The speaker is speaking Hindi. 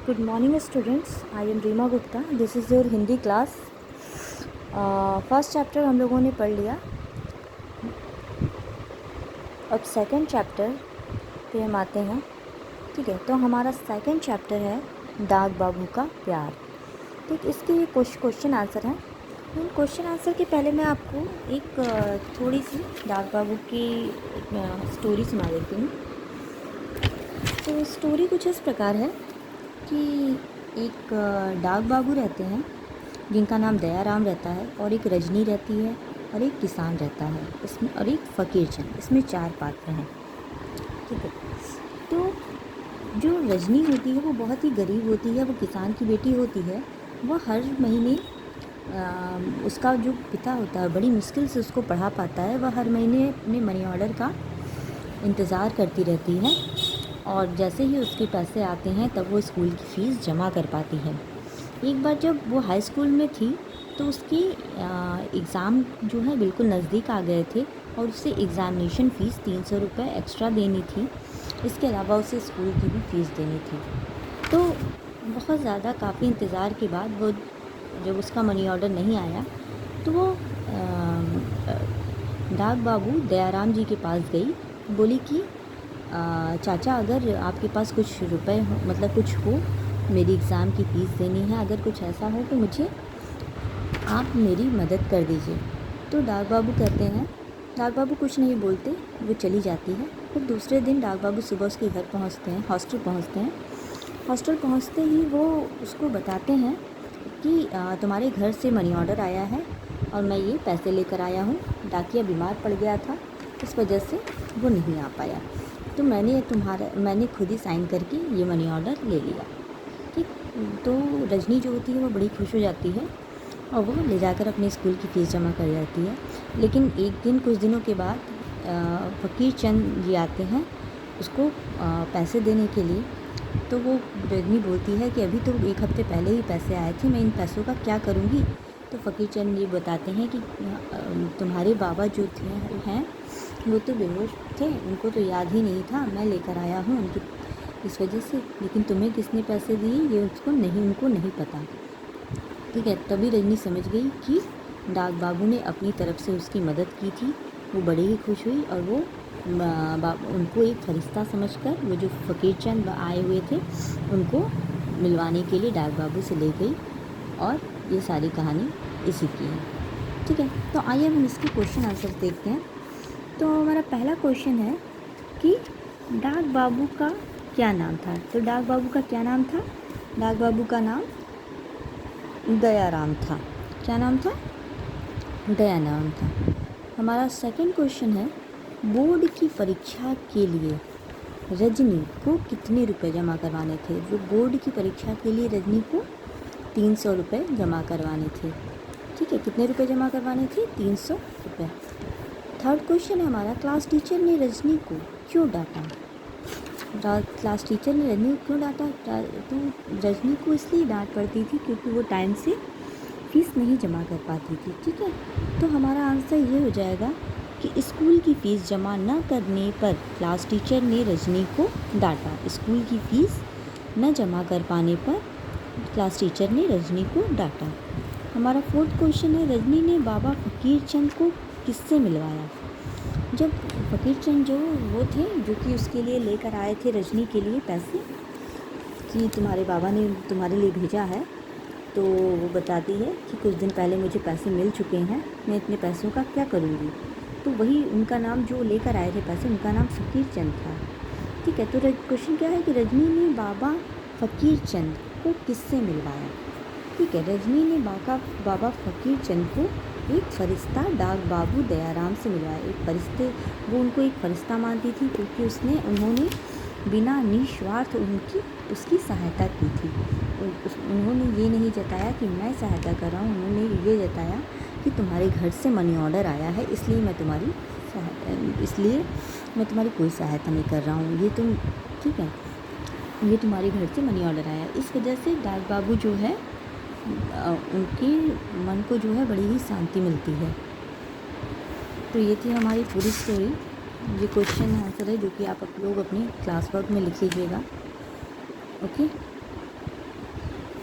Good morning students, I am Reema Gupta. This is your Hindi class. First chapter हम लोगों ने पढ़ लिया. अब सेकंड चैप्टर पे हम आते हैं. ठीक है, तो हमारा सेकंड चैप्टर है डाक बाबू का प्यार. ठीक, इसके क्वेश्चन आंसर हैं. इन क्वेश्चन आंसर के पहले मैं आपको एक थोड़ी सी डाक बाबू की स्टोरी सुना देती हूँ. तो स्टोरी कुछ इस प्रकार है कि एक डाक बाबू रहते हैं जिनका नाम दयाराम रहता है, और एक रजनी रहती है, और एक किसान रहता है इसमें, और एक फ़कीर चंद. इसमें 4 पात्र हैं. ठीक है, तो जो रजनी होती है वो बहुत ही गरीब होती है. वो किसान की बेटी होती है. वो हर महीने उसका जो पिता होता है बड़ी मुश्किल से उसको पढ़ा पाता है. वह हर महीने अपने मनी ऑर्डर का इंतज़ार करती रहती है, और जैसे ही उसके पैसे आते हैं तब वो स्कूल की फ़ीस जमा कर पाती है. एक बार जब वो हाई स्कूल में थी तो उसकी एग्ज़ाम जो है बिल्कुल नज़दीक आ गए थे, और उसे एग्ज़ामिनेशन फ़ीस 300 रुपये एक्स्ट्रा देनी थी. इसके अलावा उसे स्कूल की भी फ़ीस देनी थी. तो बहुत ज़्यादा काफ़ी इंतज़ार के बाद वो जब उसका मनी ऑर्डर नहीं आया तो वो डाक बाबू दयाराम जी के पास गई. बोली कि चाचा, अगर आपके पास कुछ रुपए हो, मतलब कुछ हो, मेरी एग्ज़ाम की फ़ीस देनी है, अगर कुछ ऐसा हो तो मुझे आप मेरी मदद कर दीजिए. तो डाक बाबू कहते हैं, डाक बाबू कुछ नहीं बोलते, वो चली जाती है. फिर दूसरे दिन डाक बाबू सुबह उसके घर पहुंचते हैं, हॉस्टल पहुंचते हैं. हॉस्टल पहुंचते ही वो उसको बताते हैं कि तुम्हारे घर से मनी ऑर्डर आया है और मैं ये पैसे लेकर आया हूँ. डाकिया बीमार पड़ गया था, इस वजह से वो नहीं आ पाया, तो मैंने खुद ही साइन करके ये मनी ऑर्डर ले लिया. ठीक, तो रजनी जो होती है वो बड़ी खुश हो जाती है और वो ले जाकर अपने स्कूल की फ़ीस जमा कर जाती है. लेकिन एक दिन, कुछ दिनों के बाद फ़कीर चंद जी आते हैं उसको पैसे देने के लिए. तो वो रजनी बोलती है कि अभी तो 1 हफ़्ते पहले ही पैसे आए थे, मैं इन पैसों का क्या करूँगी. तो फ़कीर चंद ये बताते हैं कि तुम्हारे बाबा जो हैं वो तो बेहोश थे, उनको तो याद ही नहीं था, मैं लेकर आया हूँ उनकी इस वजह से. लेकिन तुम्हें किसने पैसे दिए ये उनको नहीं पता. ठीक है, तभी रजनी समझ गई कि डाक बाबू ने अपनी तरफ से उसकी मदद की थी. वो बड़ी ही खुश हुई और वो उनको एक फरिश्ता समझकर वो जो फ़कीर चंद आए हुए थे उनको मिलवाने के लिए डाक बाबू से ले गई. और ये सारी कहानी इसी की है. ठीक है, तो आइए हम इसके क्वेश्चन आंसर देखते हैं. तो हमारा पहला क्वेश्चन है कि डाक बाबू का क्या नाम था. तो डाक बाबू का क्या नाम था? डाक बाबू का नाम दयाराम था. क्या नाम था? दयाराम था. हमारा सेकंड क्वेश्चन है, बोर्ड की परीक्षा के लिए रजनी को कितने रुपए जमा करवाने थे. वो बोर्ड की परीक्षा के लिए रजनी को 300 रुपये जमा करवाने थे. ठीक है, कितने रुपए जमा करवाने थे? 300 रुपये. थर्ड क्वेश्चन है हमारा, क्लास टीचर ने रजनी को क्यों डांटा. क्लास टीचर ने रजनी को क्यों डांटा? तो रजनी को इसलिए डांट पड़ती थी क्योंकि वो टाइम से फ़ीस नहीं जमा कर पाती थी. ठीक है, तो हमारा आंसर ये हो जाएगा कि स्कूल की फ़ीस जमा न करने पर क्लास टीचर ने रजनी को डांटा. स्कूल की फ़ीस न जमा कर पाने पर क्लास टीचर ने रजनी को डांटा. हमारा फोर्थ क्वेश्चन है, रजनी ने बाबा फ़कीर चंद को किससे मिलवाया. जब फ़कीर चंद जो वो थे जो कि उसके लिए लेकर आए थे रजनी के लिए पैसे, कि तुम्हारे बाबा ने तुम्हारे लिए भेजा है, तो वो बताती है कि कुछ दिन पहले मुझे पैसे मिल चुके हैं, मैं इतने पैसों का क्या करूँगी. तो वही उनका नाम, जो लेकर आए थे पैसे, उनका नाम फ़कीर चंद था. ठीक है, तो क्वेश्चन क्या है कि रजनी ने बाबा फ़कीर चंद को किससे मिलवाया. ठीक है, रजनी ने बाबा फ़कीर चंद को एक फरिश्ता डाक बाबू दयाराम से मिलवाया. वो उनको एक फरिश्ता मानती थी क्योंकि उन्होंने बिना निस्वार्थ उसकी सहायता की थी. उन्होंने ये नहीं जताया कि मैं सहायता कर रहा हूँ, उन्होंने ये जताया कि तुम्हारे घर से मनी ऑर्डर आया है, इसलिए मैं तुम्हारी कोई सहायता नहीं कर रहा हूँ. ये तुम, ठीक है, ये तुम्हारे घर से मनी ऑर्डर आया. इस वजह से डाक बाबू जो है उनके मन को जो है बड़ी ही शांति मिलती है. तो ये थी हमारी पूरी स्टोरी. ये क्वेश्चन आंसर है जो कि आप लोग अपनी क्लास वर्क में लिख लीजिएगा. ओके.